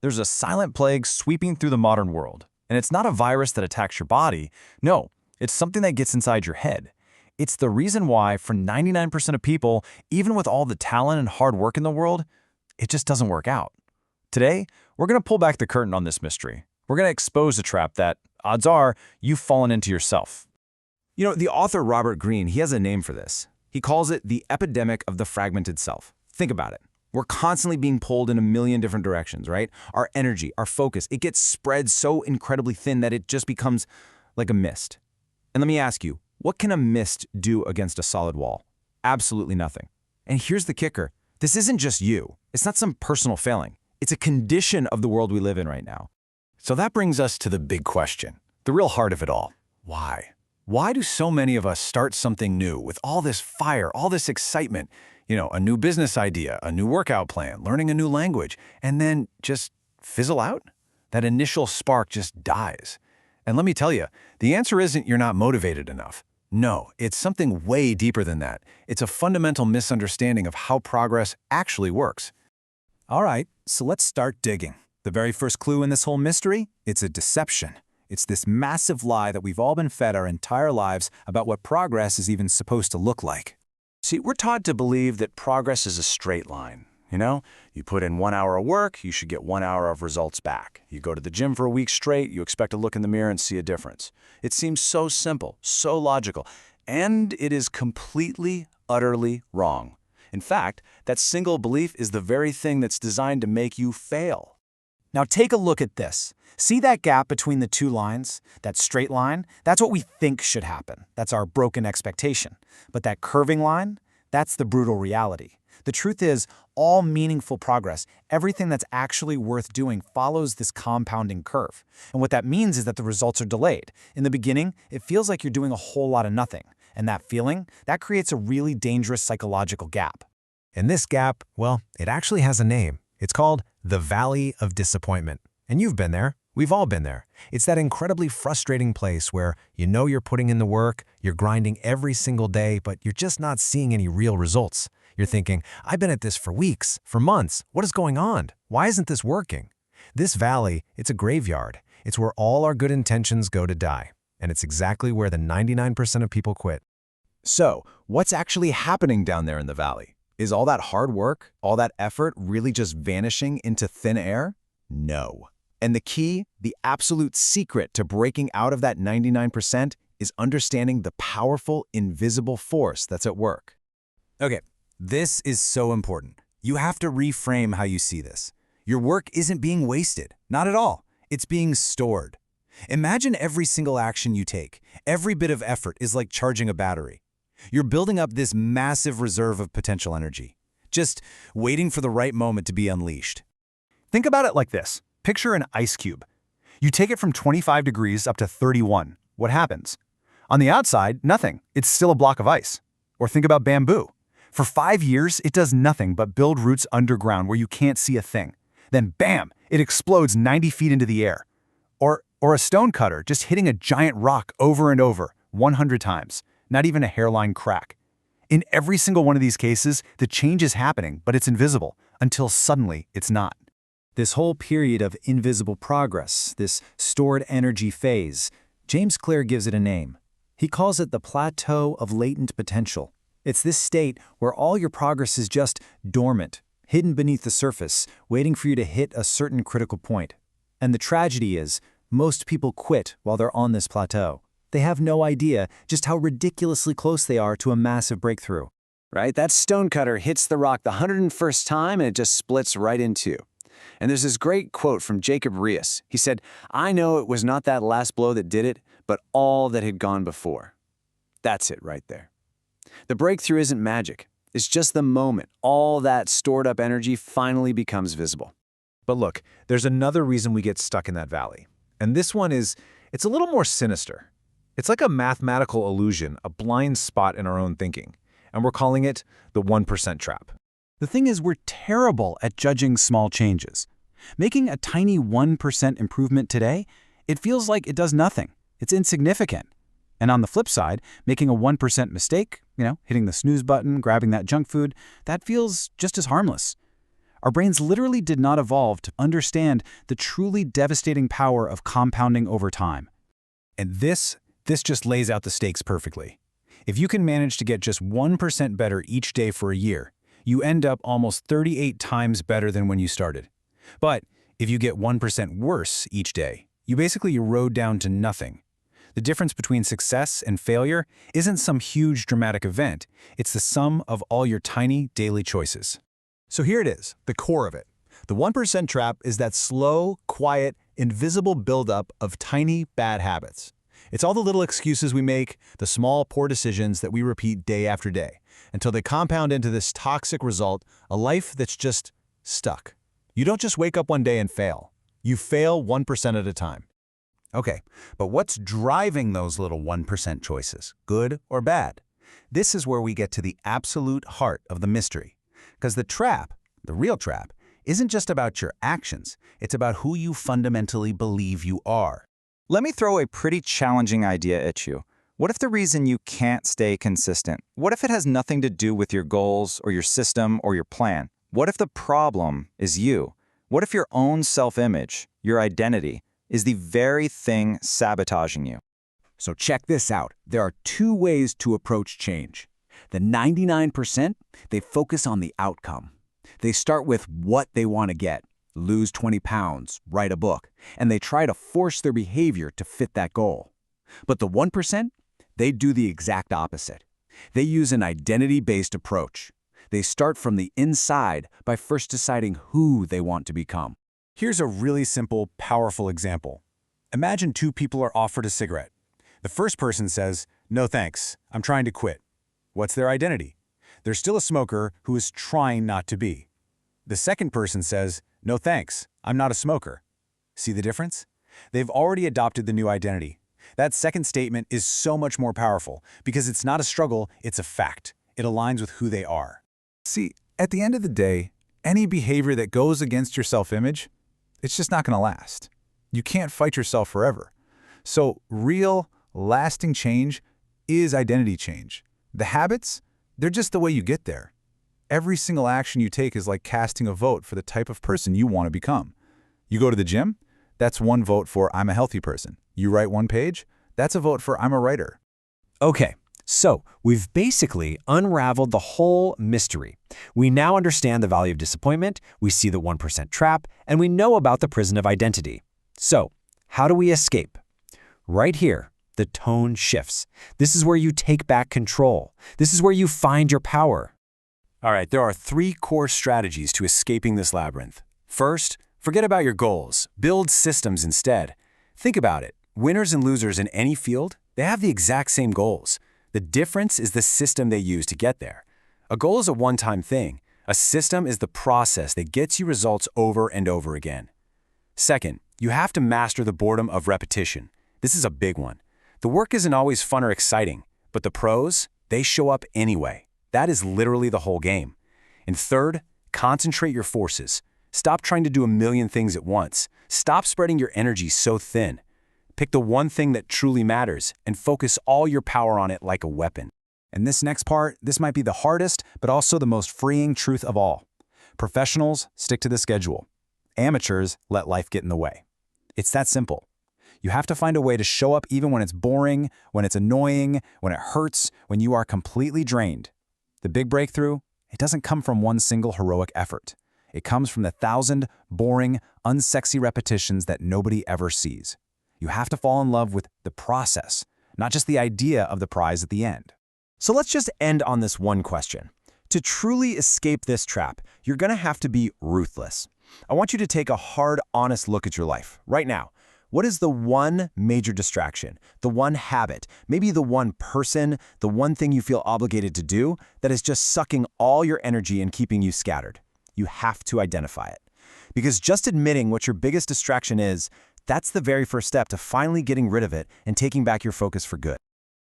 There's a silent plague sweeping through the modern world. And it's not a virus that attacks your body. No, it's something that gets inside your head. It's the reason why, for 99% of people, even with all the talent and hard work in the world, it just doesn't work out. Today, we're going to pull back the curtain on this mystery. We're going to expose a trap that, odds are, you've fallen into yourself. You know, the author Robert Greene, he has a name for this. He calls it the epidemic of the fragmented self. Think about it. We're constantly being pulled in a million different directions, right? Our energy, our focus, it gets spread so incredibly thin that it just becomes like a mist. And let me ask you, what can a mist do against a solid wall? Absolutely nothing. And here's the kicker. This isn't just you. It's not some personal failing. It's a condition of the world we live in right now. So that brings us to the big question, the real heart of it all. Why? Why do so many of us start something new with all this fire, all this excitement? You know, a new business idea, a new workout plan, learning a new language, and then just fizzle out? That initial spark just dies. And let me tell you, the answer isn't you're not motivated enough. No, it's something way deeper than that. It's a fundamental misunderstanding of how progress actually works. All right, so let's start digging. The very first clue in this whole mystery, it's a deception. It's this massive lie that we've all been fed our entire lives about what progress is even supposed to look like. See, we're taught to believe that progress is a straight line. You know, you put in 1 hour of work, you should get 1 hour of results back. You go to the gym for a week straight, you expect to look in the mirror and see a difference. It seems so simple, so logical, and it is completely, utterly wrong. In fact, that single belief is the very thing that's designed to make you fail. Now take a look at this. See that gap between the two lines? That straight line? That's what we think should happen. That's our broken expectation. But that curving line? That's the brutal reality. The truth is, all meaningful progress, everything that's actually worth doing, follows this compounding curve. And what that means is that the results are delayed. In the beginning, it feels like you're doing a whole lot of nothing. And that feeling, that creates a really dangerous psychological gap. And this gap, well, it actually has a name. It's called the Valley of Disappointment. And you've been there. We've all been there. It's that incredibly frustrating place where you know you're putting in the work, you're grinding every single day, but you're just not seeing any real results. You're thinking, I've been at this for weeks, for months. What is going on? Why isn't this working? This valley, it's a graveyard. It's where all our good intentions go to die. And it's exactly where the 99% of people quit. So, what's actually happening down there in the valley? Is all that hard work, all that effort really just vanishing into thin air? No. And the key, the absolute secret to breaking out of that 99% is understanding the powerful, invisible force that's at work. Okay, this is so important. You have to reframe how you see this. Your work isn't being wasted, not at all. It's being stored. Imagine every single action you take. Every bit of effort is like charging a battery. You're building up this massive reserve of potential energy, just waiting for the right moment to be unleashed. Think about it like this. Picture an ice cube. You take it from 25 degrees up to 31. What happens? On the outside, nothing. It's still a block of ice. Or think about bamboo. For 5 years, it does nothing but build roots underground where you can't see a thing. Then bam, it explodes 90 feet into the air. Or a stone cutter just hitting a giant rock over and over, 100 times. Not even a hairline crack. In every single one of these cases, the change is happening, but it's invisible, until suddenly it's not. This whole period of invisible progress, this stored energy phase, James Clear gives it a name. He calls it the Plateau of Latent Potential. It's this state where all your progress is just dormant, hidden beneath the surface, waiting for you to hit a certain critical point. And the tragedy is, most people quit while they're on this plateau. They have no idea just how ridiculously close they are to a massive breakthrough. Right? That stone cutter hits the rock the 101st time and it just splits right in two. And there's this great quote from Jacob Riis. He said, "I know it was not that last blow that did it, but all that had gone before." That's it right there. The breakthrough isn't magic. It's just the moment all that stored up energy finally becomes visible. But look, there's another reason we get stuck in that valley. And this one is, it's a little more sinister. It's like a mathematical illusion, a blind spot in our own thinking. And we're calling it the 1% trap. The thing is, we're terrible at judging small changes. Making a tiny 1% improvement today, it feels like it does nothing. It's insignificant. And on the flip side, making a 1% mistake, hitting the snooze button, grabbing that junk food, that feels just as harmless. Our brains literally did not evolve to understand the truly devastating power of compounding over time. And this just lays out the stakes perfectly. If you can manage to get just 1% better each day for a year, you end up almost 38 times better than when you started. But if you get 1% worse each day, you basically erode down to nothing. The difference between success and failure isn't some huge dramatic event. It's the sum of all your tiny daily choices. So here it is, the core of it. The 1% trap is that slow, quiet, invisible buildup of tiny, bad habits. It's all the little excuses we make, the small, poor decisions that we repeat day after day, until they compound into this toxic result, a life that's just stuck. You don't just wake up one day and fail. You fail 1% at a time. Okay, but what's driving those little 1% choices, good or bad? This is where we get to the absolute heart of the mystery. Because the trap, the real trap, isn't just about your actions, it's about who you fundamentally believe you are. Let me throw a pretty challenging idea at you. What if the reason you can't stay consistent? What if it has nothing to do with your goals or your system or your plan? What if the problem is you? What if your own self-image, your identity, is the very thing sabotaging you? So check this out. There are two ways to approach change. The 99%, they focus on the outcome. They start with what they want to get. Lose 20 pounds, write a book, and they try to force their behavior to fit that goal. But the 1%, they do the exact opposite. They use an identity-based approach. They start from the inside by first deciding who they want to become. Here's a really simple, powerful example. Imagine two people are offered a cigarette. The first person says, "No thanks, I'm trying to quit." What's their identity? They're still a smoker who is trying not to be. The second person says, "No thanks, I'm not a smoker." See the difference? They've already adopted the new identity. That second statement is so much more powerful because it's not a struggle, it's a fact. It aligns with who they are. See, at the end of the day, any behavior that goes against your self-image, it's just not going to last. You can't fight yourself forever. So real, lasting change is identity change. The habits, they're just the way you get there. Every single action you take is like casting a vote for the type of person you want to become. You go to the gym, that's one vote for I'm a healthy person. You write one page, that's a vote for I'm a writer. Okay, so we've basically unraveled the whole mystery. We now understand the value of disappointment, we see the 1% trap, and we know about the prison of identity. So, how do we escape? Right here, the tone shifts. This is where you take back control. This is where you find your power. All right, there are 3 core strategies to escaping this labyrinth. First, forget about your goals. Build systems instead. Think about it. Winners and losers in any field, they have the exact same goals. The difference is the system they use to get there. A goal is a one-time thing. A system is the process that gets you results over and over again. Second, you have to master the boredom of repetition. This is a big one. The work isn't always fun or exciting, but the pros, they show up anyway. That is literally the whole game. And third, concentrate your forces. Stop trying to do a million things at once. Stop spreading your energy so thin. Pick the one thing that truly matters and focus all your power on it like a weapon. And this next part, this might be the hardest, but also the most freeing truth of all. Professionals stick to the schedule. Amateurs let life get in the way. It's that simple. You have to find a way to show up even when it's boring, when it's annoying, when it hurts, when you are completely drained. The big breakthrough, it doesn't come from one single heroic effort. It comes from the 1,000 boring, unsexy repetitions that nobody ever sees. You have to fall in love with the process, not just the idea of the prize at the end. So let's just end on this one question. To truly escape this trap, you're going to have to be ruthless. I want you to take a hard, honest look at your life right now. What is the one major distraction, the one habit, maybe the one person, the one thing you feel obligated to do that is just sucking all your energy and keeping you scattered? You have to identify it. Because just admitting what your biggest distraction is, that's the very first step to finally getting rid of it and taking back your focus for good.